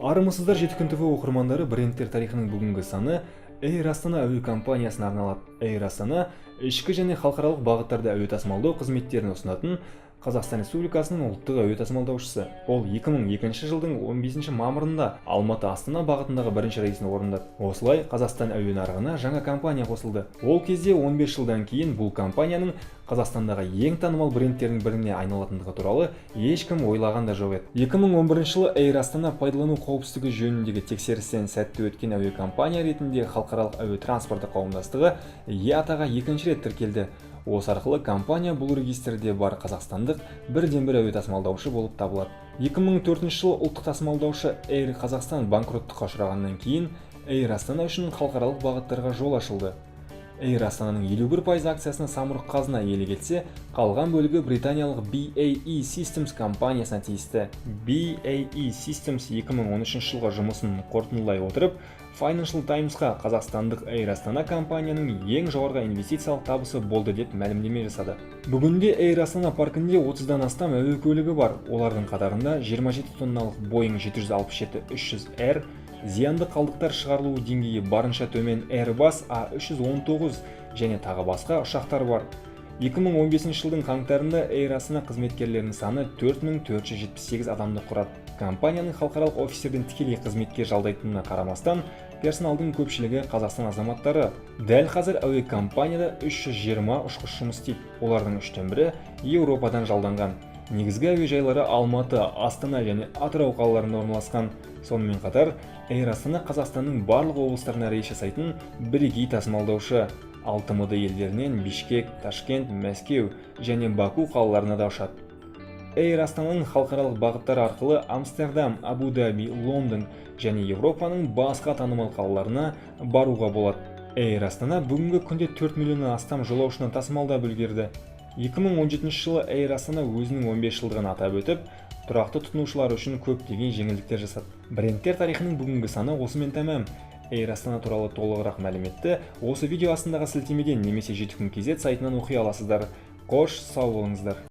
Армысыздар Жеті күн ТВ оқырмандары, брендтер тарихының бүгінгі саны Air Astana әуе компаниясына арналады. Air Astana ішкі және халықаралық бағыттарда әуе тасымалдау қызметтерін ұсынатын Қазақстан Республикасының ұлттық әуе тасымалдаушысы. Ол 2002 жылдың 15 мамырында Алматы-Астана бағытындағы бірінші рейсін орындады. Осылай Қазақстан әуе нарығына жаңа компания қосылды. Ол кезде 15 жылдан кейін бұл компанияның Қазақстандағы ең танымал брендтердің біріне айналатындығы туралы ешкім ойлаған да жоқ еді. 2011 жылы Air Astana пайдалану қауіпсіздігі жөніндегі тексерістен сәтті өткен әуе компания ретінде халықаралық әуе транспорты қауымдастығы IATA-ға екінші рет тіркелді. Осы арқылы компания бұл регистрде бар қазақстандық бірден-бір әуе тасымалдаушы болып табылады. 2004 жылы ұлттық тасымалдаушы Air Қазақстан банкроттыққа ұшырағаннан кейін Air Astana үшін халықаралық бағыттарға жол ашылды. Air Astana'ның 51% акциясына Самұрық-Қазына иелік етсе, қалған бөлігі британиялық BAE Systems компаниясына тиісті. BAE Systems 2013 жылғы жұмысын қорытындылай отырып, Financial Times-қа қазақстандық Air Astana компанияның ең жоғарғы инвестициялық табысы болды деп мәлімдеме жасады. Бүгінде Air Astana паркінде 30-дан астам әуе көлігі бар. Олардың қатарында 27 тонналық Boeing 767-300R, зиянды қалдықтар шығарылу деңгейі барынша төмен Airbus A319 және тағы басқа ұшақтар бар. 2015 жылдың қаңтарында Air Astana қызметкерлерінің саны 4478 адамды құрады. Компанияның халықаралық офистерден тікелей қызметке жалдайтынына қарамастан, персоналдың көпшілігі Қазақстан азаматтары. Дәл қазір әуе компанияда 320 ұшқыш жұмыс істейді. Олардың 3/4-і Еуропадан жалданған. Негізгі әуежайлары Алматы, Астана және Атырау қалаларында орналасқан. Сонымен қатар, Air Astana Қазақстанның барлық облыстарына рейс жасайтын бірегей тасымалдаушы. 6 МД елдерінен Бишкек, Ташкент, Мәскеу және Баку қалаларына да ұшады. Air Astana'ның халықаралық бағыттары арқылы Амстердам, Абу-Даби, Лондон және Еуропаның басқа танымал қалаларына баруға болады. Air Astana бүгінгі күнде 4 миллионнан астам жолаушыны тасымалдап үлгерді. 2017 жылы Air Astana өзінің 15 жылдығын атап өтіп, тұрақты тұтынушылар үшін көптеген жеңілдіктер жасады. Брендтер тарихының бүгінгі саны осымен тәмам. Air Astana туралы толығырақ мәліметті осы видео астындағы сілтемеден немесе Жеті күн KZ сайтынан оқи аласыздар. Қош, сау болыңыздар.